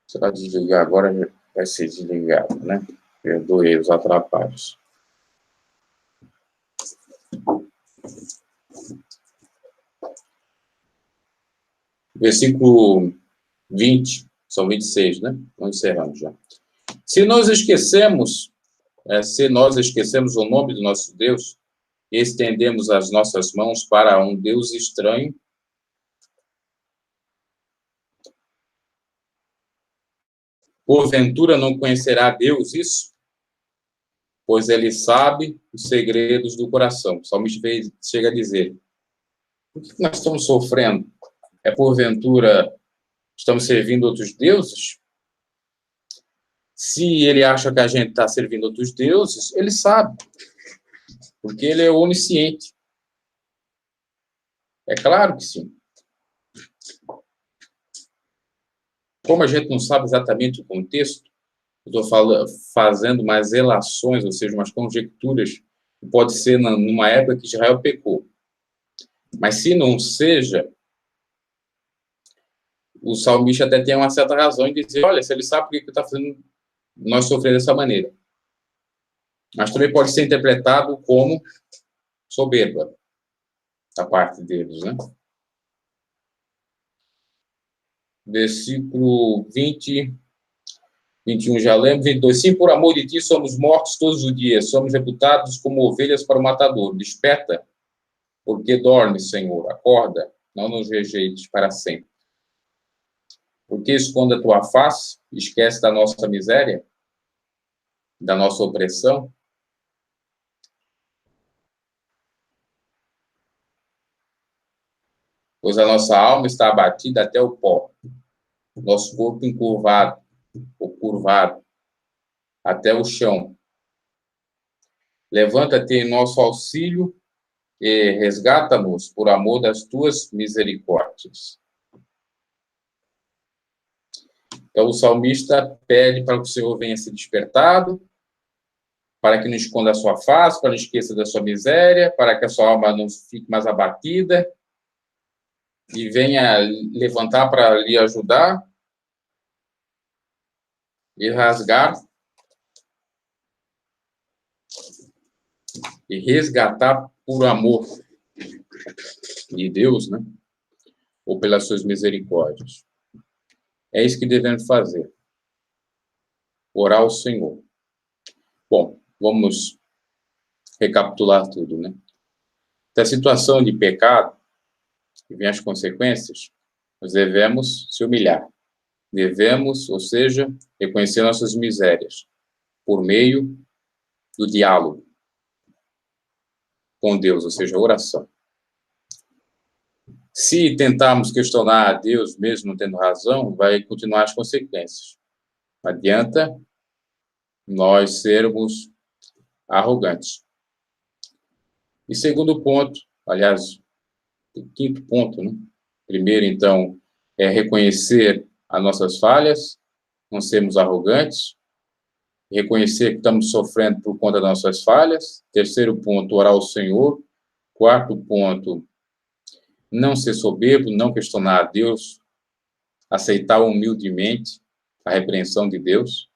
Se ela desligar agora, vai ser desligado, né? Perdoe os atrapalhos. Versículo 20, são 26, né? Vamos encerrando já. Se nós esquecemos o nome do nosso Deus e estendemos as nossas mãos para um Deus estranho, porventura não conhecerá Deus isso? Pois ele sabe os segredos do coração. O salmista chega a dizer, por que nós estamos sofrendo? É porventura estamos servindo outros deuses? Se ele acha que a gente está servindo outros deuses, ele sabe, porque ele é onisciente. É claro que sim. Como a gente não sabe exatamente o contexto, eu estou fazendo mais relações, ou seja, umas conjecturas, que pode ser numa época que Israel pecou. Mas se não seja, o salmista até tem uma certa razão em dizer, olha, se ele sabe por que está fazendo nós sofrer dessa maneira. Mas também pode ser interpretado como soberba da parte deles, né? versículo 20, 21 já lembro, 22. Sim, por amor de ti somos mortos todos os dias, somos reputados como ovelhas para o matador. Desperta, porque dormes, Senhor, acorda, não nos rejeites para sempre. Porque esconde a tua face, esquece da nossa miséria, da nossa opressão. Pois a nossa alma está abatida até o pó, nosso corpo encurvado, ou curvado, até o chão. Levanta-te em nosso auxílio e resgata-nos por amor das tuas misericórdias. Então, o salmista pede para que o Senhor venha ser despertado, para que não esconda a sua face, para que não esqueça da sua miséria, para que a sua alma não fique mais abatida, e venha levantar para lhe ajudar e rasgar e resgatar por amor de Deus, né? Ou pelas suas misericórdias. É isso que devemos fazer. Orar ao Senhor. Bom, vamos recapitular tudo, né? Da situação de pecado, que vem as consequências, nós devemos se humilhar. Devemos, ou seja, reconhecer nossas misérias por meio do diálogo com Deus, ou seja, a oração. Se tentarmos questionar a Deus, mesmo não tendo razão, vai continuar as consequências. Não adianta nós sermos arrogantes. E segundo ponto, aliás, o quinto ponto, né? Primeiro, então, é reconhecer as nossas falhas, não sermos arrogantes, reconhecer que estamos sofrendo por conta das nossas falhas. Terceiro ponto, orar ao Senhor. Quarto ponto, não ser soberbo, não questionar a Deus, aceitar humildemente a repreensão de Deus.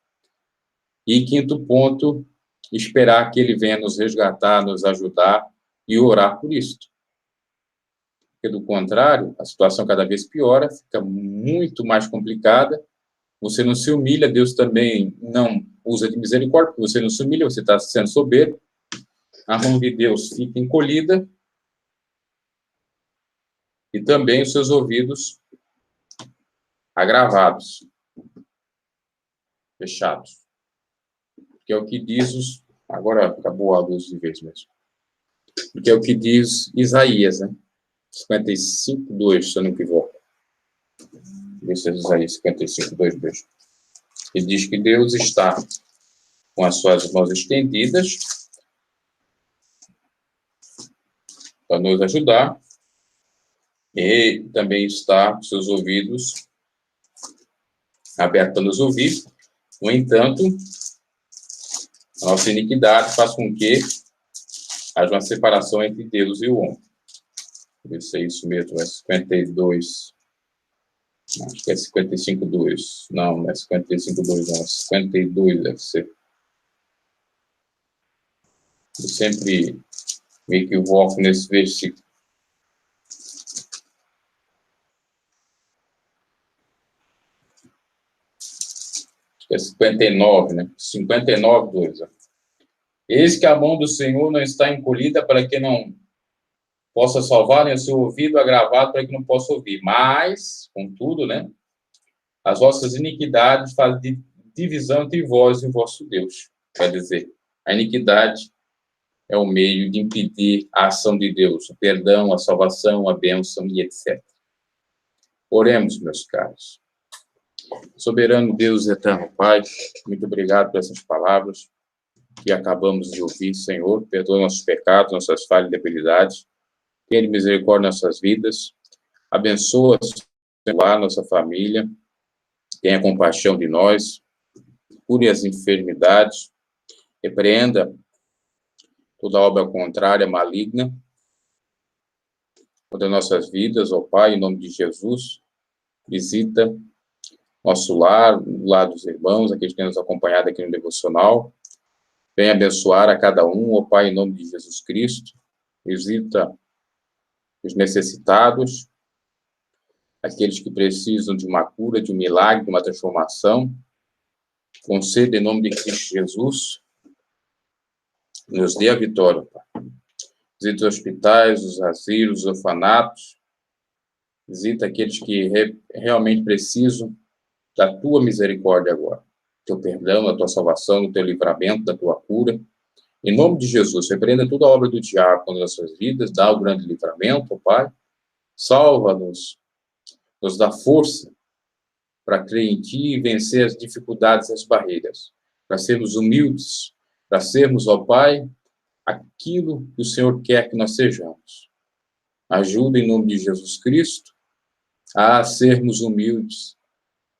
E quinto ponto, esperar que Ele venha nos resgatar, nos ajudar e orar por isso. Porque, do contrário, a situação cada vez piora, fica muito mais complicada. Você não se humilha, Deus também não usa de misericórdia, porque você não se humilha, você está sendo soberbo. A mão de Deus fica encolhida e também os seus ouvidos agravados, fechados. Que é o que diz os... Agora acabou a luz de vez mesmo. Que é o que diz Isaías, né? 55, 2, se eu não me equivoco. Esse é Isaías 55, 2, beijo. Ele diz que Deus está com as suas mãos estendidas para nos ajudar e também está com seus ouvidos abertos para nos ouvir. No entanto, a nossa iniquidade faz com que haja uma separação entre Deus e o homem. Isso é isso mesmo, é 52. Acho que é 55, 2. Não é 55, 2, não. É 52, deve ser. Eu sempre me equivoco nesse versículo. É 59, né? 59, 2. Eis que a mão do Senhor não está encolhida para que não possa salvar, nem o seu ouvido agravado para que não possa ouvir. Mas, contudo, né? As vossas iniquidades fazem divisão entre vós e o vosso Deus. Quer dizer, a iniquidade é o meio de impedir a ação de Deus, o perdão, a salvação, a bênção e etc. Oremos, meus caros. Soberano Deus eterno Pai, muito obrigado por essas palavras que acabamos de ouvir, Senhor. Perdoa nossos pecados, nossas falhas e debilidades. Tenha misericórdia em nossas vidas. Abençoa, Senhor, nossa família. Tenha compaixão de nós. Cure as enfermidades. Repreenda toda obra contrária, maligna, contra nossas vidas, ó Pai, em nome de Jesus. Visita nosso lar, o lar dos irmãos, aqueles que têm nos acompanhado aqui no devocional. Venha abençoar a cada um, ó Pai, em nome de Jesus Cristo. Visita os necessitados. aqueles que precisam de uma cura, de um milagre, de uma transformação. Conceda em nome de Cristo Jesus, nos dê a vitória, Pai. Visita os hospitais, os asilos, os orfanatos. Visita aqueles que realmente precisam da tua misericórdia agora. Teu perdão, da tua salvação, do teu livramento, da tua cura. Em nome de Jesus, repreenda toda a obra do diabo nas nossas vidas, dá o grande livramento, Pai. Salva-nos, nos dá força para crer em Ti e vencer as dificuldades e as barreiras, para sermos humildes, para sermos, ó Pai, aquilo que o Senhor quer que nós sejamos. Ajuda em nome de Jesus Cristo a sermos humildes,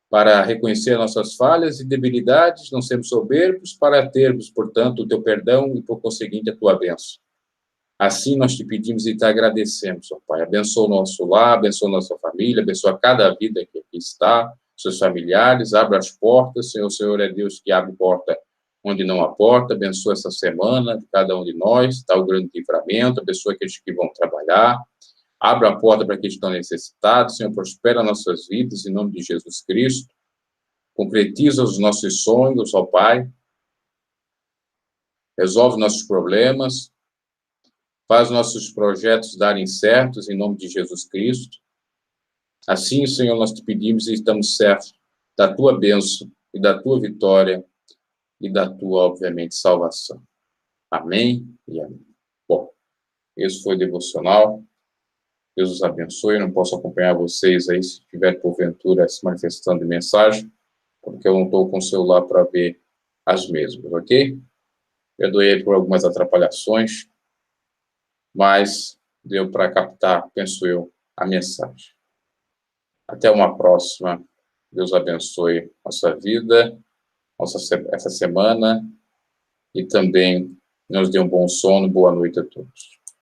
para reconhecer nossas falhas e debilidades, não sermos soberbos, para termos, portanto, o Teu perdão e, por conseguinte, a Tua bênção. Assim nós te pedimos e te agradecemos, ó Pai. Abençoa o nosso lar, abençoa a nossa família, abençoa cada vida que aqui está, seus familiares, abra as portas, Senhor. O Senhor é Deus que abre porta onde não há porta, abençoa essa semana de cada um de nós, dá o grande livramento, abençoa aqueles que vão trabalhar, abra a porta para aqueles que estão necessitados, Senhor, prospera nossas vidas, em nome de Jesus Cristo, concretiza os nossos sonhos, ó Pai, resolve nossos problemas, faz nossos projetos darem certos, em nome de Jesus Cristo. Assim, Senhor, nós te pedimos e estamos certos da tua bênção e da tua vitória e da tua, obviamente, salvação. Amém e amém. Bom, esse foi o devocional. Deus os abençoe. Eu não posso acompanhar vocês aí, se tiver, porventura, se manifestando de mensagem, porque eu não estou com o celular para ver as mesmas, ok? Perdoei por algumas atrapalhações, mas deu para captar, penso eu, a mensagem. Até uma próxima. Deus abençoe nossa vida, essa semana, e também nos dê um bom sono. Boa noite a todos.